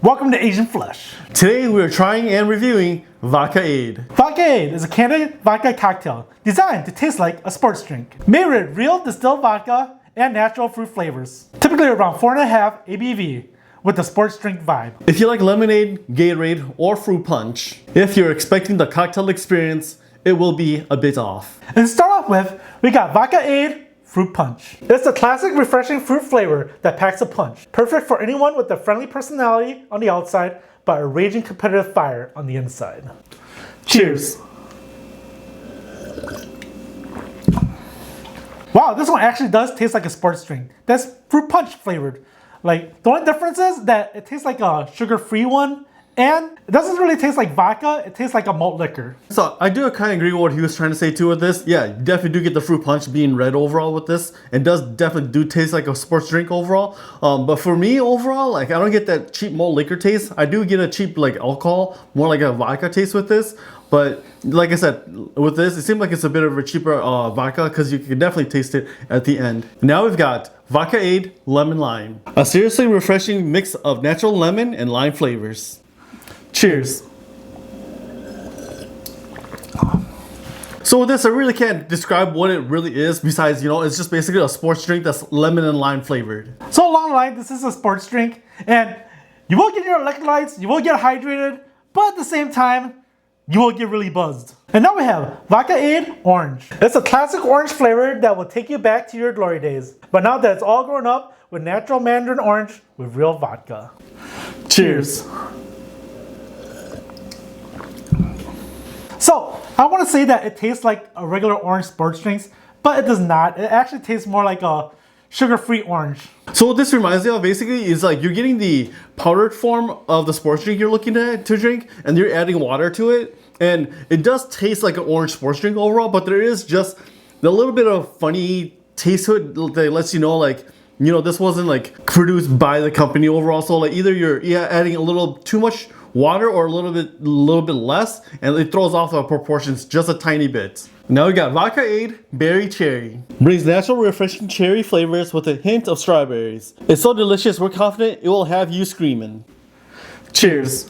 Welcome to Asian Flush. Today we are trying and reviewing Vodkade. Vodkade is a canned vodka cocktail designed to taste like a sports drink. Made with real distilled vodka and natural fruit flavors. Typically around 4.5 ABV with the sports drink vibe. If you like lemonade, Gatorade, or fruit punch, if you're expecting the cocktail experience, it will be a bit off. And to start off with, we got Vodkade Fruit Punch. It's a classic refreshing fruit flavor that packs a punch. Perfect for anyone with a friendly personality on the outside, but a raging competitive fire on the inside. Cheers. Wow, this one actually does taste like a sports drink. That's fruit punch flavored. Like, the only difference is that it tastes like a sugar-free one, and it doesn't really taste like vodka, it tastes like a malt liquor. So I do kind of agree with what he was trying to say too with this. Yeah, you definitely do get the fruit punch being red overall with this. It does definitely do taste like a sports drink overall. But for me overall, like I don't get that cheap malt liquor taste. I do get a cheap like alcohol, more like a vodka taste with this. But like I said, with this, it seems like it's a bit of a cheaper vodka because you can definitely taste it at the end. Now we've got Vodkade Lemon Lime. A seriously refreshing mix of natural lemon and lime flavors. Cheers. So with this, I really can't describe what it really is besides, it's just basically a sports drink that's lemon and lime flavored. So along the line, this is a sports drink, and you will get your electrolytes, you will get hydrated, but at the same time, you will get really buzzed. And now we have Vodkade Orange. It's a classic orange flavor that will take you back to your glory days. But now that it's all grown up with natural mandarin orange with real vodka. Cheers. So, I want to say that it tastes like a regular orange sports drinks, but it does not. It actually tastes more like a sugar-free orange. So what this reminds me of basically is like you're getting the powdered form of the sports drink you're looking to drink, and you're adding water to it. And it does taste like an orange sports drink overall, but there is just a little bit of funny taste to it that lets you know like, this wasn't like produced by the company overall. So like either you're adding a little too much water or a little bit less, and it throws off the proportions just a tiny bit. Now we got Vodkade Berry Cherry. Brings natural refreshing cherry flavors with a hint of strawberries. It's so delicious, we're confident it will have you screaming. Cheers.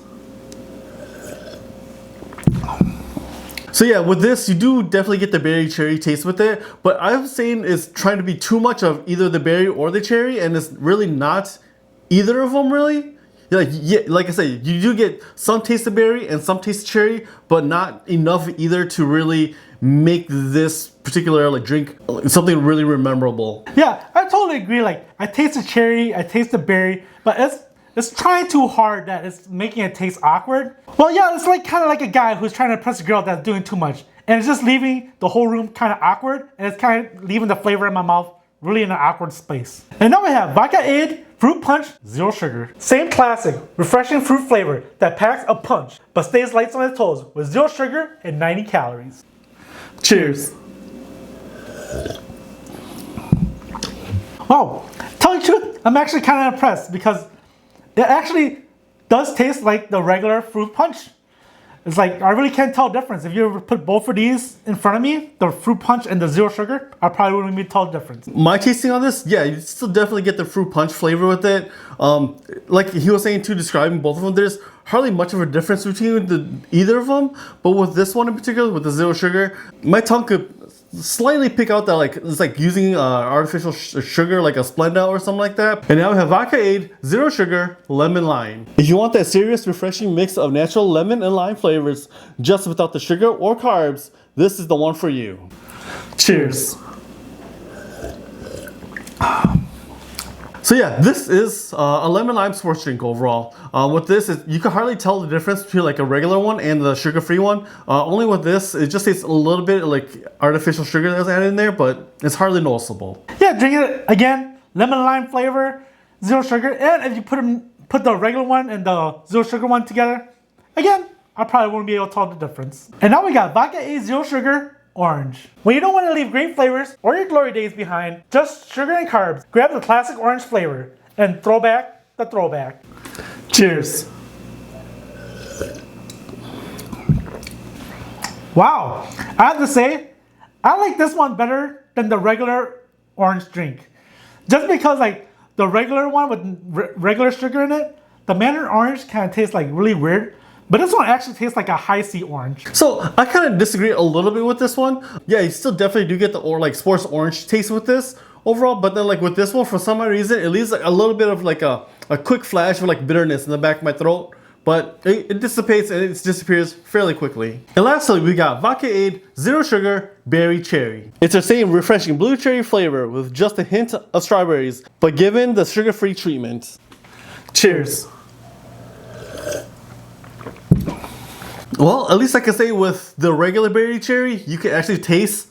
So yeah, with this, you do definitely get the berry cherry taste with it, but I'm saying it's trying to be too much of either the berry or the cherry, and it's really not either of them really. Like I said, you do get some taste of berry and some taste of cherry, but not enough either to really make this particular drink something really memorable. Yeah, I totally agree. Like, I taste the cherry, I taste the berry, but it's trying too hard that it's making it taste awkward. Well, yeah, it's like kind of like a guy who's trying to impress a girl that's doing too much, and it's just leaving the whole room kind of awkward, and it's kind of leaving the flavor in my mouth really in an awkward space. And now we have Vodkade Fruit Punch Zero Sugar. Same classic, refreshing fruit flavor that packs a punch, but stays light on its toes with 0 sugar and 90 calories. Cheers. Wow, tell you the truth, I'm actually kind of impressed because it actually does taste like the regular fruit punch. It's like, I really can't tell the difference. If you ever put both of these in front of me, the fruit punch and the 0 sugar, I probably wouldn't be tell the difference. My tasting on this, yeah, you still definitely get the fruit punch flavor with it. Like he was saying too, describing both of them, there's hardly much of a difference between either of them. But with this one in particular, with the 0 sugar, my tongue could slightly pick out that like it's like using artificial sugar like a Splenda or something like that. And now we have Vodkade 0 Sugar Lemon Lime. If you want that serious refreshing mix of natural lemon and lime flavors just without the sugar or carbs, this is the one for you. Cheers. So yeah, this is a lemon lime sports drink overall. With this, you can hardly tell the difference between like a regular one and the sugar-free one. Only with this, it just tastes a little bit like artificial sugar that's added in there, but it's hardly noticeable. Yeah, drink it again, lemon lime flavor, 0 sugar, and if you put the regular one and the 0 sugar one together, again, I probably wouldn't be able to tell the difference. And now we got Vodkade 0 Sugar Orange. When you don't want to leave great flavors or your glory days behind, just sugar and carbs, grab the classic orange flavor and throw back the throwback. Cheers. Wow, I have to say, I like this one better than the regular orange drink. Just because like the regular one with regular sugar in it, the mandarin orange kind of tastes like really weird, but this one actually tastes like a high C orange. So I kind of disagree a little bit with this one. Yeah, you still definitely do get the like sports orange taste with this overall, but then like with this one, for some odd reason, it leaves like a little bit of like a quick flash of like bitterness in the back of my throat. But it dissipates and it disappears fairly quickly. And lastly, we got Vodkade Zero Sugar Berry Cherry. It's the same refreshing blue cherry flavor with just a hint of strawberries, but given the sugar-free treatment. Cheers. Well, at least I can say with the regular berry cherry, you can actually taste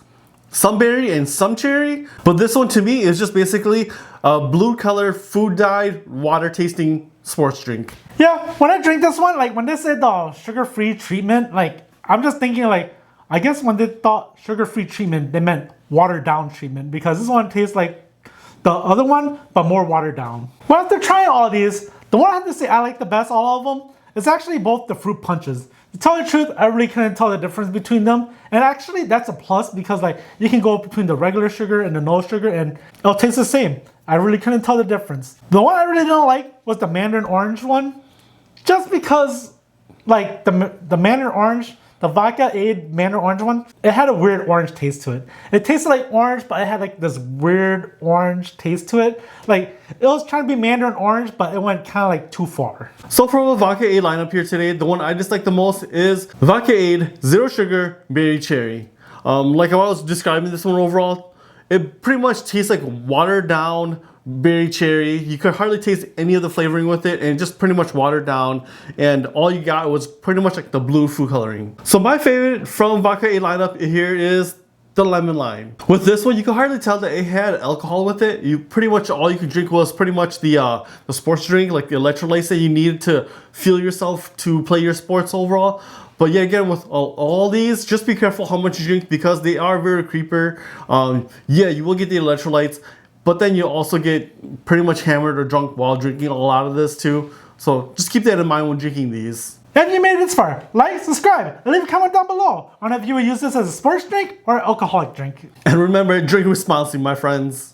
some berry and some cherry. But this one to me is just basically a blue colored, food dyed, water tasting sports drink. Yeah, when I drink this one, like when they said the sugar-free treatment, like I'm just thinking like, I guess when they thought sugar-free treatment, they meant watered down treatment, because this one tastes like the other one, but more watered down. Well, after trying all of these, the one I have to say I like the best, all of them, is actually both the fruit punches. To tell the truth, I really couldn't tell the difference between them. And actually that's a plus, because like you can go between the regular sugar and the no sugar and it'll taste the same. I really couldn't tell the difference. The one I really didn't like was the mandarin orange one. Just because like the mandarin orange, the Vodkade mandarin orange one, it had a weird orange taste to it. It tasted like orange, but it had like this weird orange taste to it. Like it was trying to be mandarin orange, but it went kind of like too far. So from the Vodkade lineup here today, the one I dislike the most is Vodkade Zero Sugar Berry Cherry. Like how I was describing this one overall, it pretty much tastes like watered down berry cherry. You could hardly taste any of the flavoring with it, and just pretty much watered down, and all you got was pretty much like the blue food coloring. So my favorite from Vodkade lineup here is the lemon lime. With this one, you could hardly tell that it had alcohol with it. You pretty much all you could drink was pretty much the sports drink, like the electrolytes that you needed to fuel yourself to play your sports overall. But yeah, again, with all these, just be careful how much you drink, because they are very creeper. Yeah, you will get the electrolytes, but then you also get pretty much hammered or drunk while drinking a lot of this too. So just keep that in mind when drinking these. If you made it this far, like, subscribe, and leave a comment down below on if you would use this as a sports drink or an alcoholic drink. And remember, drink responsibly, my friends.